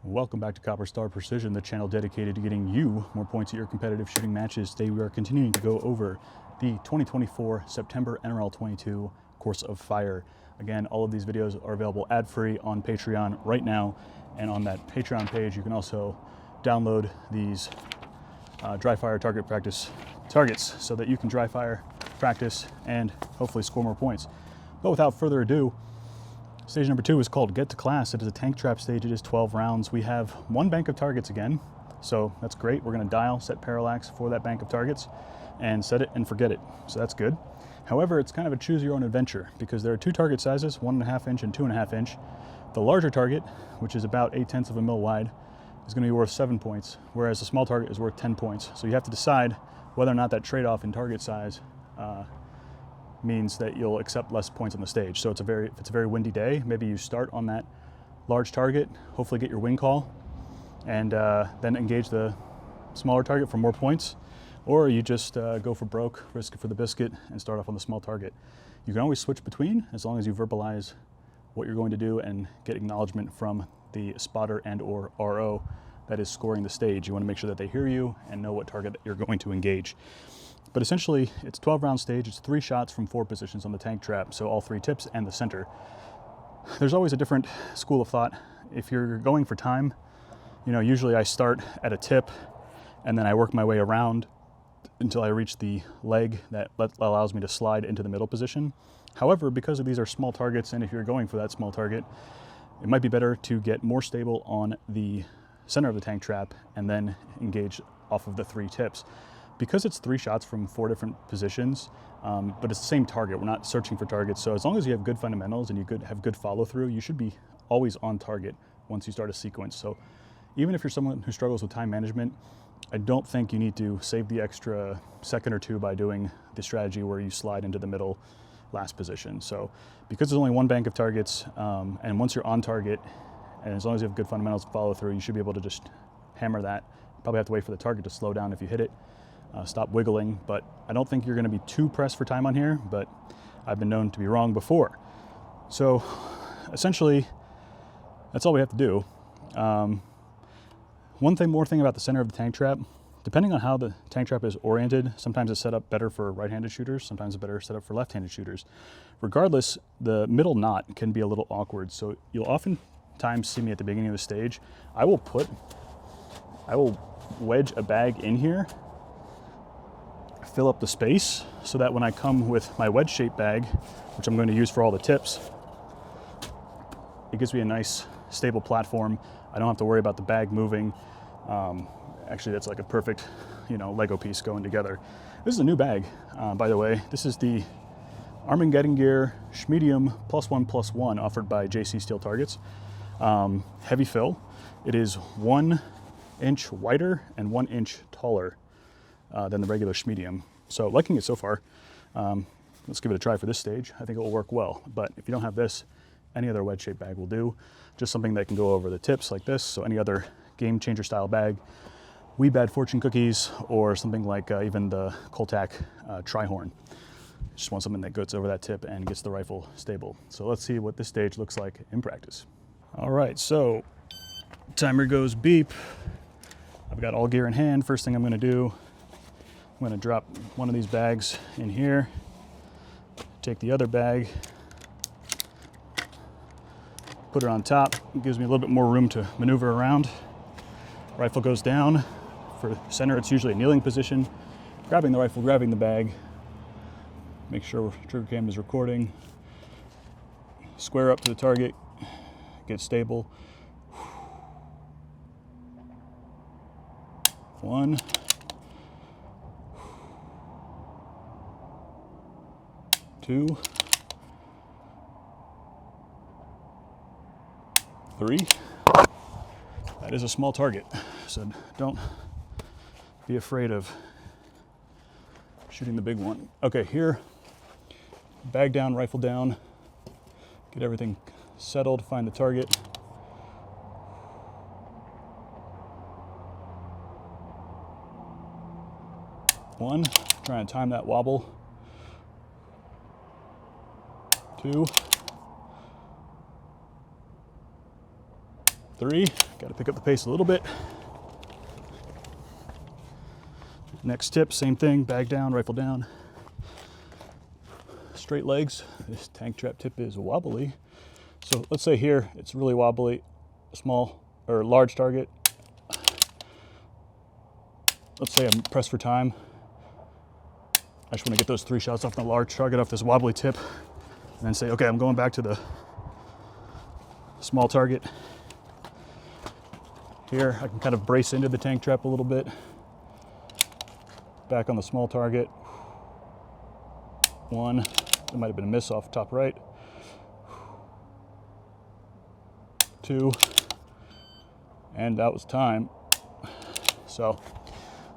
Welcome back to Copper Star Precision, the channel dedicated to getting you more points at your competitive shooting matches. Today we are continuing to go over the 2024 September NRL22 Course of Fire. Again, all of these videos are available ad-free on Patreon right now, and on that Patreon page you can also download these dry fire target practice targets so that you can dry fire, practice, and hopefully score more points. But without further ado, stage number 2 is called Get to Class. It is a tank trap stage. It is 12 rounds. We have one bank of targets again, so that's great. We're going to dial, set parallax for that bank of targets, and set it and forget it. So that's good. However, it's kind of a choose your own adventure because there are two target sizes, 1.5 inch and 2.5 inch. The larger target, which is about 0.8 of a mil wide, is going to be worth 7 points, whereas the small target is worth 10 points. So you have to decide whether or not that trade-off in target size means that you'll accept less points on the stage. So if it's a very windy day, maybe you start on that large target, hopefully get your wing call, and then engage the smaller target for more points, or you just go for broke, risk it for the biscuit, and start off on the small target. You can always switch between as long as you verbalize what you're going to do and get acknowledgement from the spotter and or RO that is scoring the stage. You want to make sure that they hear you and know what target that you're going to engage. But essentially, it's a 12-round stage. It's 3 shots from 4 positions on the tank trap, so all 3 tips and the center. There's always a different school of thought. If you're going for time, usually I start at a tip and then I work my way around until I reach the leg that allows me to slide into the middle position. However, because these are small targets, and if you're going for that small target, it might be better to get more stable on the center of the tank trap and then engage off of the 3 tips. Because it's 3 shots from 4 different positions, but it's the same target. We're not searching for targets. So as long as you have good fundamentals and you have good follow through, you should be always on target once you start a sequence. So even if you're someone who struggles with time management, I don't think you need to save the extra second or 2 by doing the strategy where you slide into the middle last position. So because there's only one bank of targets, and once you're on target, and as long as you have good fundamentals and follow through, you should be able to just hammer that. Probably have to wait for the target to slow down if you hit it. Stop wiggling, but I don't think you're going to be too pressed for time on here, but I've been known to be wrong before. So essentially, that's all we have to do. One more thing about the center of the tank trap, depending on how the tank trap is oriented, sometimes it's set up better for right-handed shooters, sometimes it's better set up for left-handed shooters. Regardless, the middle knot can be a little awkward, so you'll oftentimes see me at the beginning of the stage. I will wedge a bag in here, fill up the space so that when I come with my wedge-shaped bag, which I'm going to use for all the tips, it gives me a nice stable platform. I don't have to worry about the bag moving. Actually, that's like a perfect, Lego piece going together. This is a new bag, by the way. This is the Armageddon Gear Schmedium +1+1 offered by JC Steel Targets. Heavy fill. It is 1 inch wider and 1 inch taller than the regular Schmedium. So liking it so far. Let's give it a try for this stage. I think it will work well. But if you don't have this, any other wedge-shaped bag will do. Just something that can go over the tips like this. So any other game changer style bag, Wee Bad Fortune Cookies, or something like even the Coltac Tri-Horn. Just want something that goes over that tip and gets the rifle stable. So let's see what this stage looks like in practice. All right, so timer goes beep. I've got all gear in hand. First thing I'm going to do, I'm going to drop one of these bags in here, take the other bag, put it on top. It gives me a little bit more room to maneuver around. Rifle goes down. For center, it's usually a kneeling position. Grabbing the rifle, grabbing the bag. Make sure trigger cam is recording. Square up to the target. Get stable. 1. 2. 3. That is a small target, so don't be afraid of shooting the big one. Okay, here, bag down, rifle down, get everything settled, find the target. One, try and time that wobble. 2, 3, Got to pick up the pace a little bit. Next tip, same thing, bag down, rifle down. Straight legs. This tank trap tip is wobbly. So let's say here it's really wobbly, small or large target. Let's say I'm pressed for time. I just want to get those 3 shots off the large target off this wobbly tip, and then say, okay, I'm going back to the small target. Here, I can kind of brace into the tank trap a little bit. Back on the small target. 1, there might have been a miss off top right. 2, and that was time. So,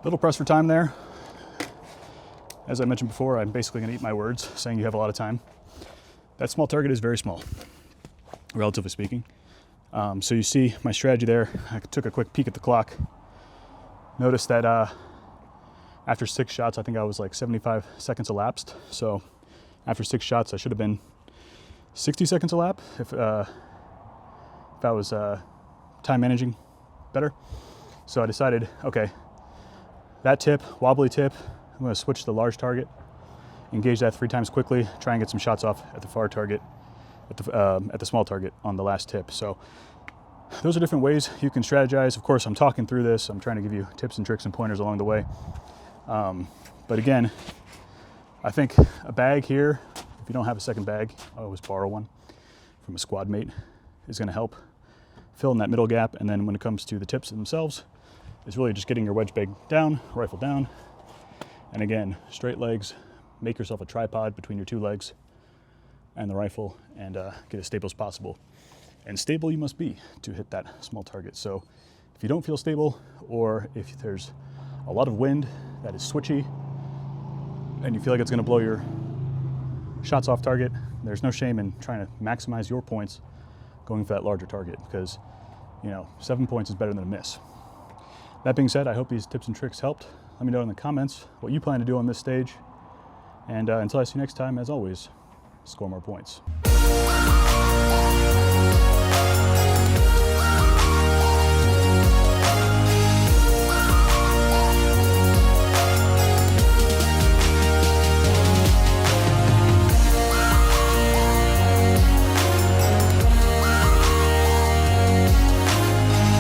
little press for time there. As I mentioned before, I'm basically gonna eat my words, saying you have a lot of time. That small target is very small, relatively speaking. So you see my strategy there. I took a quick peek at the clock. Noticed that after 6 shots, I think I was like 75 seconds elapsed. So after 6 shots, I should have been 60 seconds a lap if I was time managing better. So I decided, okay, that tip, wobbly tip, I'm going to switch to the large target, engage that 3 times quickly, try and get some shots off at the far target, at the small target on the last tip. So those are different ways you can strategize. Of course, I'm talking through this. I'm trying to give you tips and tricks and pointers along the way. But again, I think a bag here, if you don't have a second bag, I always borrow one from a squad mate, is going to help fill in that middle gap. And then when it comes to the tips themselves, it's really just getting your wedge bag down, rifle down. And again, straight legs, make yourself a tripod between your 2 legs and the rifle, and get as stable as possible. And stable you must be to hit that small target. So if you don't feel stable, or if there's a lot of wind that is switchy and you feel like it's going to blow your shots off target, there's no shame in trying to maximize your points going for that larger target, because 7 points is better than a miss. That being said, I hope these tips and tricks helped. Let me know in the comments what you plan to do on this stage. And until I see you next time, as always, score more points.